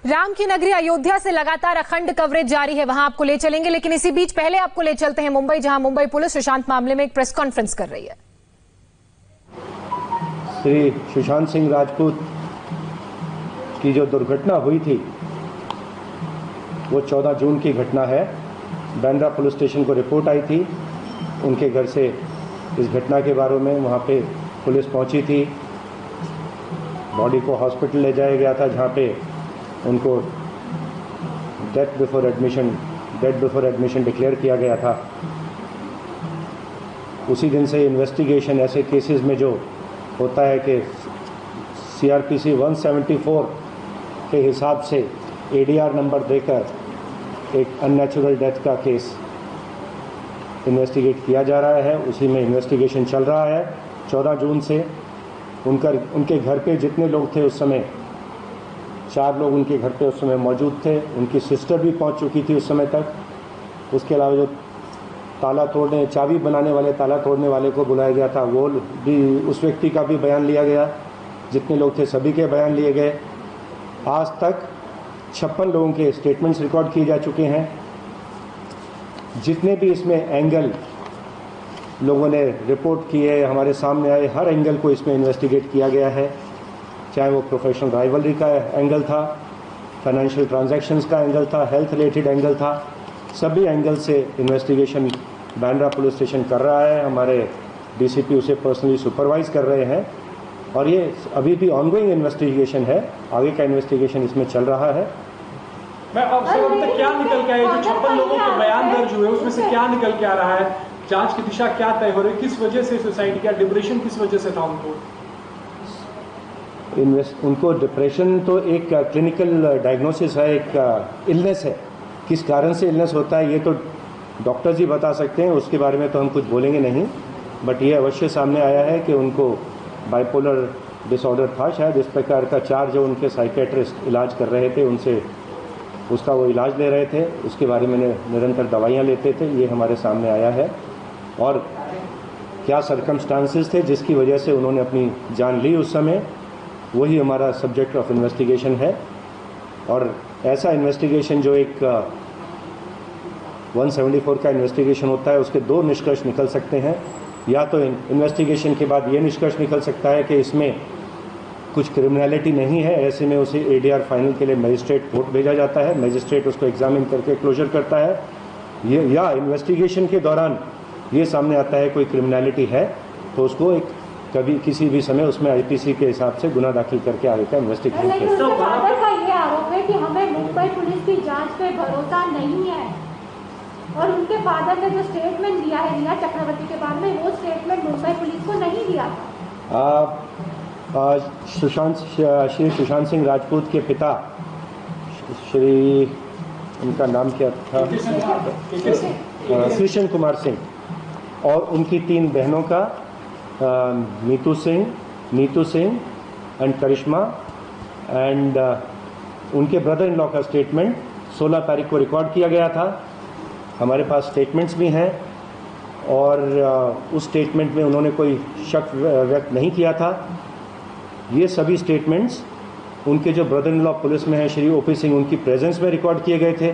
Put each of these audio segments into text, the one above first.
राम की नगरी अयोध्या से लगातार अखंड कवरेज जारी है, वहां आपको ले चलेंगे, लेकिन इसी बीच पहले आपको ले चलते हैं मुंबई, जहां मुंबई पुलिस सुशांत मामले में एक प्रेस कॉन्फ्रेंस कर रही है। श्री सुशांत सिंह राजपूत की जो दुर्घटना हुई थी वो 14 जून की घटना है। बांद्रा पुलिस स्टेशन को रिपोर्ट आई थी उनके घर से इस घटना के बारे में। वहाँ पे पुलिस पहुँची थी, बॉडी को हॉस्पिटल ले जाया गया था, जहाँ पे उनको डेथ बिफोर एडमिशन डिक्लेयर किया गया था। उसी दिन से इन्वेस्टिगेशन ऐसे केसेस में जो होता है कि CRPC 174 के हिसाब से ADR नंबर देकर एक अननेचुरल डेथ का केस इन्वेस्टिगेट किया जा रहा है, उसी में इन्वेस्टिगेशन चल रहा है। 14 जून से उनके घर पे जितने लोग थे उस समय 4 लोग उनके घर पे उस समय मौजूद थे। उनकी सिस्टर भी पहुंच चुकी थी उस समय तक। उसके अलावा जो चाबी बनाने वाले, ताला तोड़ने वाले को बुलाया गया था, वो भी, उस व्यक्ति का भी बयान लिया गया। जितने लोग थे सभी के बयान लिए गए। आज तक 56 लोगों के स्टेटमेंट्स रिकॉर्ड किए जा चुके हैं। जितने भी इसमें एंगल लोगों ने रिपोर्ट किए, हमारे सामने आए, हर एंगल को इसमें इन्वेस्टिगेट किया गया है। चाहे वो प्रोफेशनल राइवलरी का एंगल था, फाइनेंशियल ट्रांजैक्शंस का एंगल था, हेल्थ रिलेटेड एंगल था, सभी एंगल से इन्वेस्टिगेशन बांद्रा पुलिस स्टेशन कर रहा है। हमारे DCP उसे पर्सनली सुपरवाइज कर रहे हैं और ये अभी भी ऑनगोइंग इन्वेस्टिगेशन है। आगे का इन्वेस्टिगेशन इसमें चल रहा है। मैं अब तक क्या निकल के आया, जो 56 लोगों के बयान दर्ज हुए उसमें से क्या निकल के आ रहा है? जांच की दिशा क्या तय हो रही है? किस वजह से सुसाइड किया? डिप्रेशन किस वजह से था उनको डिप्रेशन तो एक क्लिनिकल डायग्नोसिस है, एक इलनेस है। किस कारण से इलनेस होता है ये तो डॉक्टर्स ही बता सकते हैं, उसके बारे में तो हम कुछ बोलेंगे नहीं। बट ये अवश्य सामने आया है कि उनको बाइपोलर डिसऑर्डर था शायद, इस प्रकार का। 4 जो उनके साइकेट्रिस्ट इलाज कर रहे थे उनसे उसका वो इलाज ले रहे थे, उसके बारे में निरंतर दवाइयाँ लेते थे, ये हमारे सामने आया है। और क्या सर्कमस्टांसेस थे जिसकी वजह से उन्होंने अपनी जान ली उस समय, वही हमारा सब्जेक्ट ऑफ इन्वेस्टिगेशन है। और ऐसा इन्वेस्टिगेशन जो एक 174 का इन्वेस्टिगेशन होता है, उसके 2 निष्कर्ष निकल सकते हैं। या तो इन्वेस्टिगेशन के बाद ये निष्कर्ष निकल सकता है कि इसमें कुछ क्रिमिनलिटी नहीं है, ऐसे में उसे ADR फाइनल के लिए मजिस्ट्रेट कोर्ट भेजा जाता है, मजिस्ट्रेट उसको एग्जामिन करके क्लोजर करता है। ये या इन्वेस्टिगेशन के दौरान ये सामने आता है कोई क्रिमिनलिटी है तो उसको एक कभी किसी भी समय उसमें IPC के हिसाब से गुना दाखिल करके आगे का इन्वेस्टिगेशन का ये आरोप है कि हमें मुंबई पुलिस की जांच पे भरोसा नहीं है और उनके फादर ने जो स्टेटमेंट दिया है रीना चक्रवर्ती के बारे में, वो स्टेटमेंट मुंबई पुलिस को नहीं दिया था। श्री सुशांत सिंह राजपूत के पिता श्री, उनका नाम क्या था, कृष्ण कुमार सिंह, और उनकी 3 बहनों का नीतू सिंह एंड करिश्मा एंड उनके ब्रदर इन लॉ का स्टेटमेंट 16 तारीख को रिकॉर्ड किया गया था। हमारे पास स्टेटमेंट्स भी हैं और उस स्टेटमेंट में उन्होंने कोई शक व्यक्त नहीं किया था। ये सभी स्टेटमेंट्स उनके जो ब्रदर इन लॉ पुलिस में हैं श्री OP सिंह, उनकी प्रेजेंस में रिकॉर्ड किए गए थे।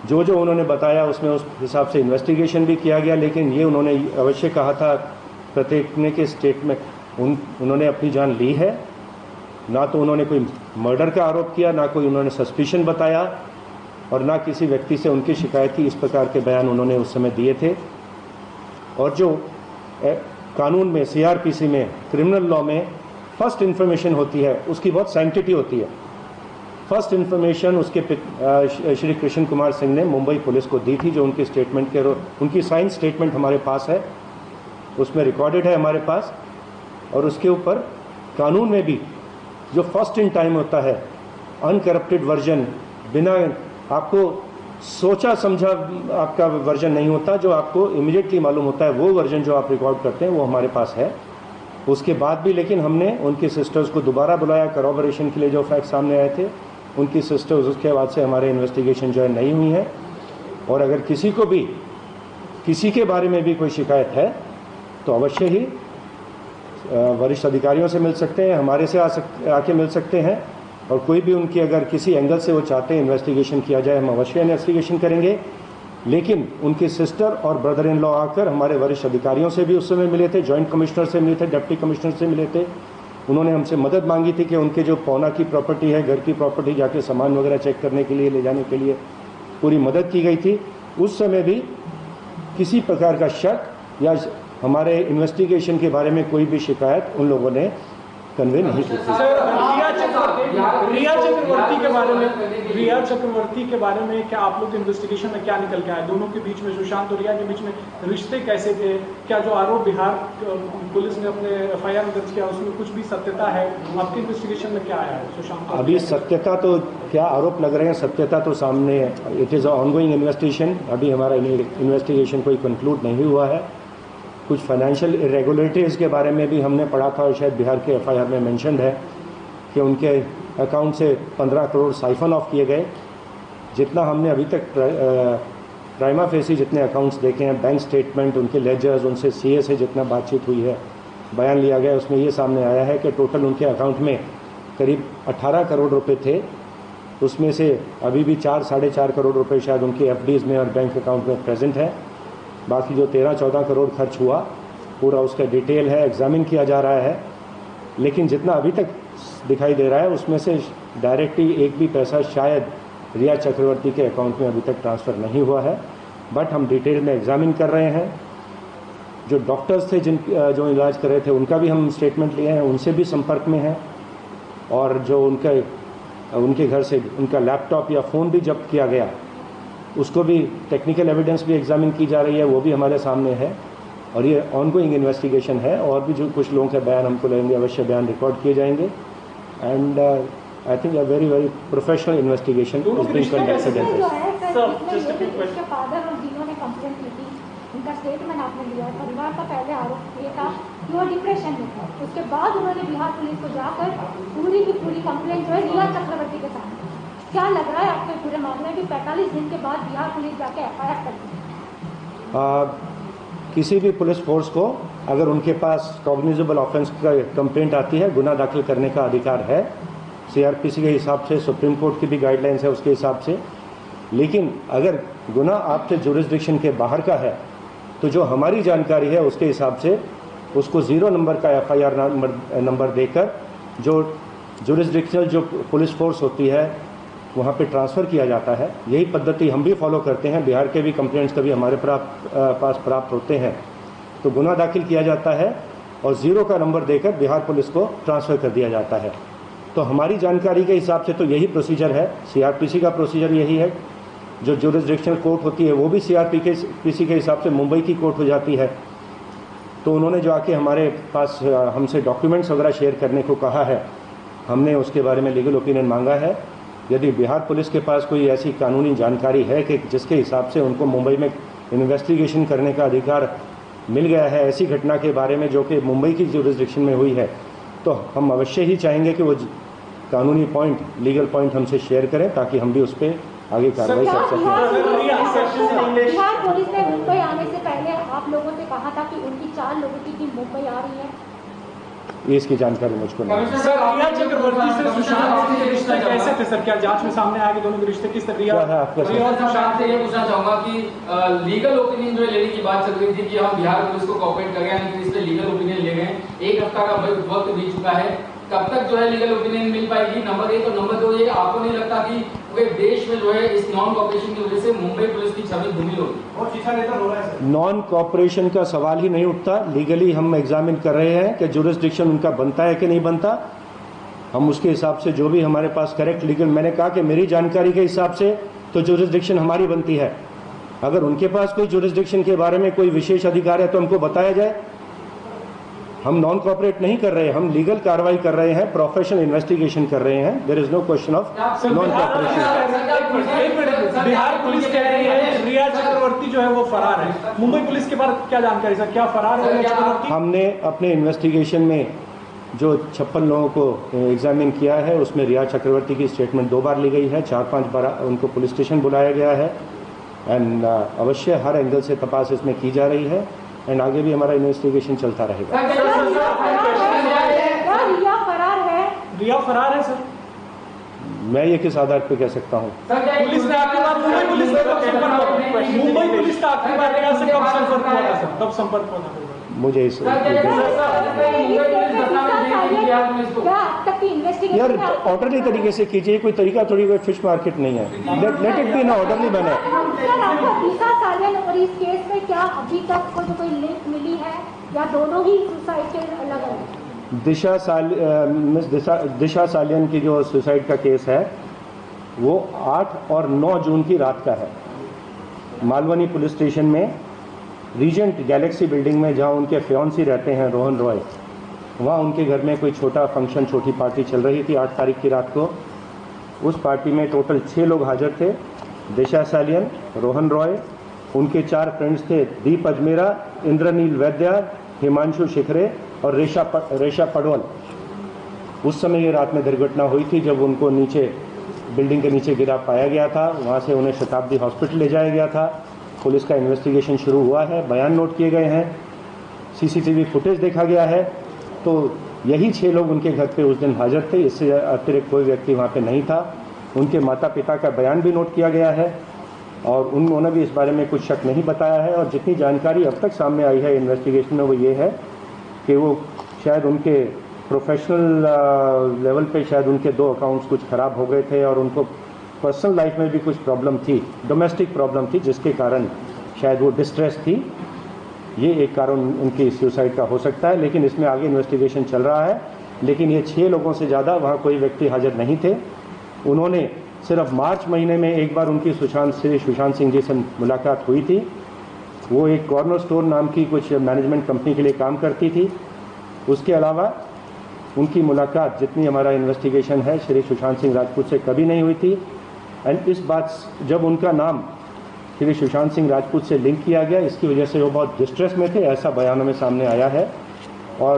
जो उन्होंने बताया उसमें उस हिसाब से इन्वेस्टिगेशन भी किया गया, लेकिन ये उन्होंने अवश्य कहा था प्रत्येक ने के स्टेटमेंट उन्होंने अपनी जान ली है। ना तो उन्होंने कोई मर्डर का आरोप किया, ना कोई उन्होंने सस्पिशन बताया और ना किसी व्यक्ति से उनकी शिकायत थी। इस प्रकार के बयान उन्होंने उस समय दिए थे। और जो कानून में CRPC में क्रिमिनल लॉ में फर्स्ट इन्फॉर्मेशन होती है उसकी बहुत सैंक्टिटी होती है। फर्स्ट इन्फॉर्मेशन उसके श्री कृष्ण कुमार सिंह ने मुंबई पुलिस को दी थी, जो उनकी स्टेटमेंट के उनकी साइन स्टेटमेंट हमारे पास है, उसमें रिकॉर्डेड है हमारे पास। और उसके ऊपर कानून में भी जो फर्स्ट इन टाइम होता है, अनकरप्टेड वर्जन, बिना आपको सोचा समझा आपका वर्जन नहीं होता, जो आपको इमीडिएटली मालूम होता है, वो वर्जन जो आप रिकॉर्ड करते हैं वो हमारे पास है। उसके बाद भी लेकिन हमने उनकी सिस्टर्स को दोबारा बुलाया करॉबरेशन के लिए, जो फैक्ट सामने आए थे। उनकी सिस्टर्स उसके बाद से हमारे इन्वेस्टिगेशन जो है नहीं हुई है। और अगर किसी को भी किसी के बारे में भी कोई शिकायत है तो अवश्य ही वरिष्ठ अधिकारियों से मिल सकते हैं, हमारे से आके मिल सकते हैं। और कोई भी उनकी अगर किसी एंगल से वो चाहते हैं इन्वेस्टिगेशन किया जाए, हम अवश्य इन्वेस्टिगेशन करेंगे। लेकिन उनके सिस्टर और ब्रदर इन लॉ आकर हमारे वरिष्ठ अधिकारियों से भी उस समय मिले थे, जॉइंट कमिश्नर से मिले थे, डिप्टी कमिश्नर से मिले थे। उन्होंने हमसे मदद मांगी थी कि उनके जो पौना की प्रॉपर्टी है, घर की प्रॉपर्टी, जाके सामान वगैरह चेक करने के लिए, ले जाने के लिए पूरी मदद की गई थी। उस समय भी किसी प्रकार का शक या हमारे इन्वेस्टिगेशन के बारे में कोई भी शिकायत उन लोगों ने कन्वे नहीं की थी। रिया चक्रवर्ती के बारे में क्या आप लोग इन्वेस्टिगेशन में क्या निकल के आए? दोनों के बीच में, सुशांत और रिया के बीच में रिश्ते कैसे थे? क्या जो आरोप बिहार पुलिस ने अपने FIR में दर्ज किया उसमें कुछ भी सत्यता है? आपके इन्वेस्टिगेशन में क्या आया है सुशांत? अभी सत्यता तो क्या आरोप लग रहे हैं, सत्यता तो सामने है। It is ongoing investigation. अभी हमारा इन्वेस्टिगेशन कोई कंक्लूड नहीं हुआ है। कुछ फाइनेंशियल इरेगुलरिटीज़ के बारे में भी हमने पढ़ा था और शायद बिहार के FIR में मेंशन्ड है कि उनके अकाउंट से 15 करोड़ साइफन ऑफ किए गए। जितना हमने अभी तक प्राइमा फेसी जितने अकाउंट्स देखे हैं, बैंक स्टेटमेंट, उनके लेजर्स, उनसे CA से जितना बातचीत हुई है, बयान लिया गया, उसमें ये सामने आया है कि टोटल उनके अकाउंट में करीब 18 करोड़ रुपए थे। उसमें से अभी भी 4-4.5 करोड़ रुपए शायद उनके FDs में और बैंक अकाउंट में प्रेजेंट है। बाकी जो 13-14 करोड़ खर्च हुआ, पूरा उसका डिटेल है, एग्जामिन किया जा रहा है। लेकिन जितना अभी तक दिखाई दे रहा है उसमें से डायरेक्टली एक भी पैसा शायद रिया चक्रवर्ती के अकाउंट में अभी तक ट्रांसफ़र नहीं हुआ है। बट हम डिटेल में एग्जामिन कर रहे हैं। जो डॉक्टर्स थे जो इलाज कर रहे थे उनका भी हम स्टेटमेंट लिए हैं, उनसे भी संपर्क में हैं। और जो उनके घर से उनका लैपटॉप या फ़ोन भी जब्त किया गया, उसको भी टेक्निकल एविडेंस भी एग्जामिन की जा रही है, वो भी हमारे सामने है। और ये ऑनगोइंग इन्वेस्टिगेशन है। और भी जो कुछ लोगों के बयान हमको लगेंगे, अवश्य बयान रिकॉर्ड किए जाएंगे। And I think a very very professional investigation is being conducted in this. Father और जिन्होंने कंप्लेंट की थी, उनका स्टेटमेंट आपने लिया। परिवार का पहले आरोप ये था कि वो डिप्रेशन में था। उसके बाद उन्होंने बिहार पुलिस को जाकर पूरी की पूरी कंप्लेंट जो है रिया चक्रवर्ती के सामने। क्या लग रहा है आपके पूरे मामले में 45 दिन के बाद बिहार पुलिस जाके FIR करती है? किसी भी पुलिस फोर्स को अगर उनके पास कॉग्निजेबल ऑफेंस का कंप्लेंट आती है, गुनाह दाखिल करने का अधिकार है CRPC के हिसाब से, सुप्रीम कोर्ट की भी गाइडलाइंस है उसके हिसाब से। लेकिन अगर गुनाह आपके जुरिस्डिक्शन के बाहर का है तो जो हमारी जानकारी है उसके हिसाब से उसको 0 नंबर का FIR नंबर देकर जो जुरिस्डिक्शनल जो पुलिस फोर्स होती है वहाँ पे ट्रांसफ़र किया जाता है। यही पद्धति हम भी फॉलो करते हैं। बिहार के भी कंप्लेंट्स कभी हमारे पास प्राप्त होते हैं तो गुनाह दाखिल किया जाता है और 0 का नंबर देकर बिहार पुलिस को ट्रांसफ़र कर दिया जाता है। तो हमारी जानकारी के हिसाब से तो यही प्रोसीजर है। CRPC का प्रोसीजर यही है। जो जुरिस्डिक्शनल कोर्ट होती है वो भी CRPC के हिसाब से मुंबई की कोर्ट हो जाती है। तो उन्होंने जो आके हमारे पास हमसे डॉक्यूमेंट्स वगैरह शेयर करने को कहा है, हमने उसके बारे में लीगल ओपिनियन मांगा है। यदि बिहार पुलिस के पास कोई ऐसी कानूनी जानकारी है कि जिसके हिसाब से उनको मुंबई में इन्वेस्टिगेशन करने का अधिकार मिल गया है ऐसी घटना के बारे में जो कि मुंबई की जुरिस्डिक्शन में हुई है, तो हम अवश्य ही चाहेंगे कि वो कानूनी पॉइंट, लीगल पॉइंट हमसे शेयर करें ताकि हम भी उस पर आगे कार्रवाई कर सकें। बिहार पुलिस ने मुंबई आने से पहले आप लोगों से कहा था कि उनकी 4 लोगों की टीम मुंबई आ रही है। ये इसकी जानकारी मुझको नहीं है। सर, रिया चक्रवर्ती से सुशांत के रिश्ते कैसे थे सर? क्या जांच में सामने आया कि दोनों के रिश्ते किस तरह? और सुशांत से ये पूछना चाहूंगा कि लीगल ओपिनियन जो लेने की बात चल रही थी कि हम बिहार पुलिस को कोऑपरेट कर गए, लेकिन इसलिए लीगल ओपिनियन ले गए। 1 हफ्ता का वक्त बीत चुका है, कब तक जो है लीगल ओपिनियन मिल पाएगी? नंबर 1 और नंबर 2, ये आपको नहीं लगता कि पूरे देश में जो है इस नॉन कोऑपरेशन की वजह से मुंबई पुलिस की छवि धूमिल होगी? और शीशा लेकर हो रहा है सर। नॉन कोऑपरेशन का सवाल ही नहीं उठता। लीगली हम एग्जामिन कर रहे हैं कि जुरिस्डिक्शन उनका बनता है कि नहीं बनता। हम उसके हिसाब से जो भी हमारे पास करेक्ट लीगल, मैंने कहा कि मेरी जानकारी के हिसाब से तो जुरिस्डिक्शन हमारी बनती है। अगर उनके पास कोई जुरिस्डिक्शन के बारे में कोई विशेष अधिकार है तो हमको बताया जाए। हम नॉन कोऑपरेट नहीं कर रहे हैं, हम लीगल कार्रवाई कर रहे हैं, प्रोफेशनल इन्वेस्टिगेशन कर रहे हैं। There is no question of non cooperation. Bihar police कह रही है रिया चक्रवर्ती जो है वो फरार है। मुंबई पुलिस के बारे क्या जानकारी सर? क्या फरार है रिया चक्रवर्ती? हमने अपने इन्वेस्टिगेशन में जो 56 लोगों को एग्जामिन किया है उसमें रिया चक्रवर्ती की स्टेटमेंट 2 बार ली गई है, 4-5 बार उनको पुलिस स्टेशन बुलाया गया है। एंड अवश्य हर एंगल से तपास इसमें की जा रही है एंड आगे भी हमारा इन्वेस्टिगेशन चलता रहेगा। रिया फरार है? रिया फरार है सर। मैं ये किस आधार पे कह सकता हूँ? पुलिस ने आखिरी बार मुंबई पुलिस का कब आखिरी बार रिया से कब संपर्क हुआ था सर? कब संपर्क हुआ था? मुझे इस यार ऑर्डरली तरीके से कीजिए, कोई तरीका थोड़ी कोई फिश मार्केट नहीं है। लेट इट बी ना ऑर्डरली बना। दिशा सालियन और इस केस में क्या अभी तक कोई लिंक मिली है या दोनों ही सुसाइड के अलग अलग? दिशा सालियन की जो सुसाइड का केस है वो 8 और 9 जून की रात का है। मालवनी पुलिस स्टेशन में रीजेंट गैलेक्सी बिल्डिंग में जहां उनके फियांसी रहते हैं रोहन रॉय, वहां उनके घर में कोई छोटा फंक्शन, छोटी पार्टी चल रही थी 8 तारीख की रात को। उस पार्टी में टोटल 6 लोग हाजिर थे। दिशा सालियन, रोहन रॉय, उनके 4 फ्रेंड्स थे, दीप अजमेरा, इंद्रनील वैद्या, हिमांशु शिखरे और रेशा पडवल। उस समय ये रात में दुर्घटना हुई थी जब उनको नीचे बिल्डिंग के नीचे गिरा पाया गया था। वहाँ से उन्हें शताब्दी हॉस्पिटल ले जाया गया था। पुलिस का इन्वेस्टिगेशन शुरू हुआ है, बयान नोट किए गए हैं, सीसीटीवी फुटेज देखा गया है। तो यही 6 लोग उनके घर पे उस दिन हाजिर थे, इससे अतिरिक्त कोई व्यक्ति वहाँ पे नहीं था। उनके माता पिता का बयान भी नोट किया गया है और उन्होंने भी इस बारे में कुछ शक नहीं बताया है। और जितनी जानकारी अब तक सामने आई है इन्वेस्टिगेशन में वो ये है कि वो शायद उनके प्रोफेशनल लेवल पे शायद उनके 2 अकाउंट्स कुछ ख़राब हो गए थे और उनको पर्सनल लाइफ में भी कुछ प्रॉब्लम थी, डोमेस्टिक प्रॉब्लम थी, जिसके कारण शायद वो डिस्ट्रेस थी। ये एक कारण उनकी सुसाइड का हो सकता है, लेकिन इसमें आगे इन्वेस्टिगेशन चल रहा है। लेकिन ये 6 लोगों से ज़्यादा वहाँ कोई व्यक्ति हाजिर नहीं थे। उन्होंने सिर्फ मार्च महीने में एक बार उनकी सुशांत सिंह जी से मुलाकात हुई थी। वो एक कॉर्नर स्टोर नाम की कुछ मैनेजमेंट कंपनी के लिए काम करती थी। उसके अलावा उनकी मुलाकात, जितनी हमारा इन्वेस्टिगेशन है, श्री सुशांत सिंह राजपूत से कभी नहीं हुई थी। एंड इस बात जब उनका नाम श्री सुशांत सिंह राजपूत से लिंक किया गया, इसकी वजह से वो बहुत डिस्ट्रेस में थे, ऐसा बयानों में सामने आया है। और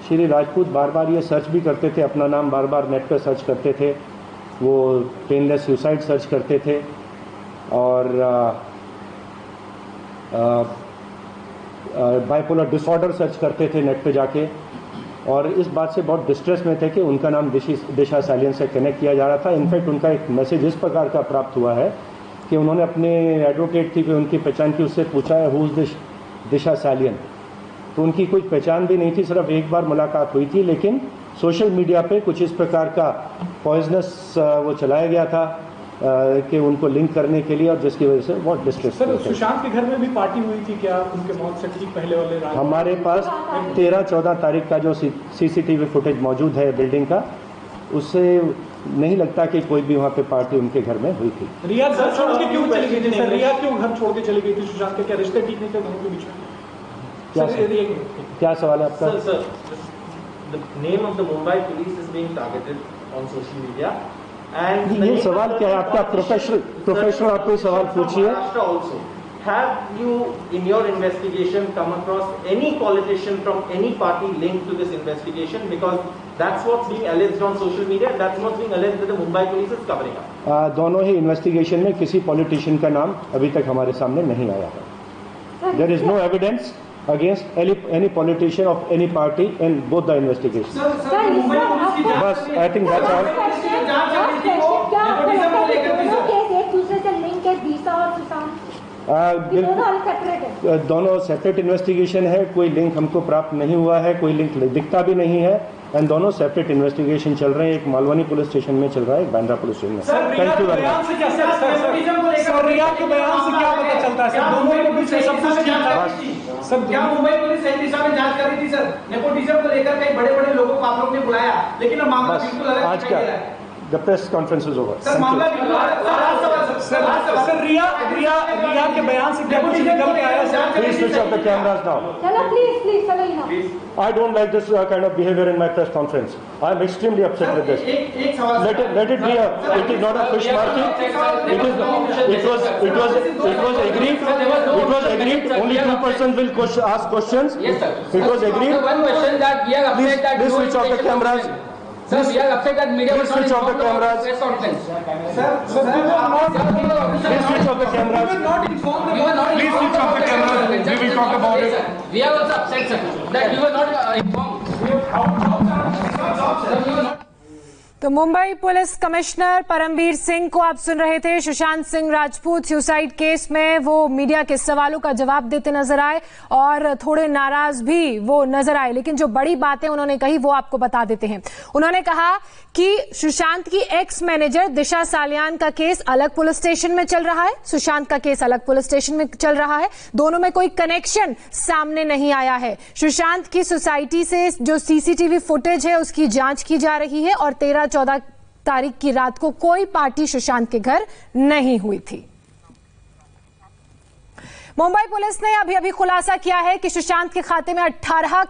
श्री राजपूत बार बार ये सर्च भी करते थे, अपना नाम बार बार नेट पर सर्च करते थे। वो पेनलेस सुसाइड सर्च करते थे और बाइपोलर डिसऑर्डर सर्च करते थे नेट पे जाके। और इस बात से बहुत डिस्ट्रेस में थे कि उनका नाम दिशा सालियन से कनेक्ट किया जा रहा था। इनफैक्ट उनका एक मैसेज इस प्रकार का प्राप्त हुआ है कि उन्होंने अपने एडवोकेट थी कि उनकी पहचान की, उससे पूछा है हु इज़ दिशा सालियन, तो उनकी कोई पहचान भी नहीं थी, सिर्फ एक बार मुलाकात हुई थी। लेकिन सोशल मीडिया पे कुछ इस प्रकार का पॉइजनस वो चलाया गया था कि उनको लिंक करने के लिए, और जिसकी वजह से बहुत डिस्ट्रेस। सर, सुशांत के घर में भी पार्टी हुई थी क्या उनके मौत से ठीक पहले वाले रात? हमारे पास 13-14 तारीख का जो सीसीटीवी फुटेज मौजूद है बिल्डिंग का, उससे नहीं लगता कि कोई भी वहाँ पे पार्टी उनके घर में हुई थी। रिया घर छोड़ के क्यों चली गई थी सर? रिया क्यों घर छोड़ के चली गई थी सुशांत के? क्या रिश्ते ठीक नहीं थे दोनों के बीच में? क्या सवाल है आपका? Sir, the name of the Mumbai police is being targeted on social media and ये सवाल क्या है आपका? प्रोफेशनल आप कोई सवाल पूछिए। Also, have you in your investigation come across any politician from any party linked to this investigation? Because that's what's being alleged on social media, that's what's being alleged that the Mumbai police is covering up. दोनों ही investigation में किसी politician का नाम अभी तक हमारे सामने नहीं आया है। There is no evidence against any politician of any party in both the investigations. बस I think that's all. एक दूसरे से लिंक है दिशा और सुशांत? दोनों सेपरेट इन्वेस्टिगेशन है, कोई लिंक हमको प्राप्त नहीं हुआ है, कोई लिंक दिखता भी नहीं है। एंड दोनों सेपरेट इन्वेस्टिगेशन चल रहे हैं, एक मालवनी पुलिस स्टेशन में चल रहा है, एक बांद्रा पुलिस स्टेशन में। Thank you very much. Sir, Rhea के बयान से क्या पता चलता है सर? दोनों के बीच में सब कुछ ठीक था सर? क्या मुंबई पुलिस सही दिशा में जांच कर रही थी सर? नेपोटिज्म को लेकर कई बड़े-बड़े लोगों को आप लोग ने बुलाया, लेकिन अब मामला बिल्कुल अलग आज क्या the press conference is over. Sir, मामला बिल्कुल सर, रिया के बयान से क्या कुछ निकल के आया sir? Please switch off the cameras now. चलो प्लीज चलो ना। I don't like this kind of behavior in my press conference. I am extremely upset with this. एक सवाल Let it be it is not a fish market. It was agreed. Only 2 persons will ask questions. Yes, sir. It was agreed. One question that we are upset that Please switch off the cameras. Sir, we are upset that media Please switch off the cameras. Press conference. Please switch off the cameras. You were not Please switch off the cameras. We will talk about it. We are also upset, sir, that you were not informed. तो तो Mumbai police commissioner Paramvir Singh को आप सुन रहे थे। Sushant Singh Rajput suicide case में वो media के सवालों का जवाब देते नजर आए और थोड़े नाराज भी वो नजर आए, लेकिन जो बड़ी बातें उन्होंने कही वो आपको बता देते हैं। उन्होंने कहा कि सुशांत की एक्स मैनेजर दिशा सालियान का केस अलग पुलिस स्टेशन में चल रहा है, सुशांत का केस अलग पुलिस स्टेशन में चल रहा है, दोनों में कोई कनेक्शन सामने नहीं आया है। सुशांत की सोसाइटी से जो सीसीटीवी फुटेज है उसकी जांच की जा रही है और 13-14 तारीख की रात को कोई पार्टी सुशांत के घर नहीं हुई थी। मुंबई पुलिस ने अभी खुलासा किया है कि सुशांत के खाते में 18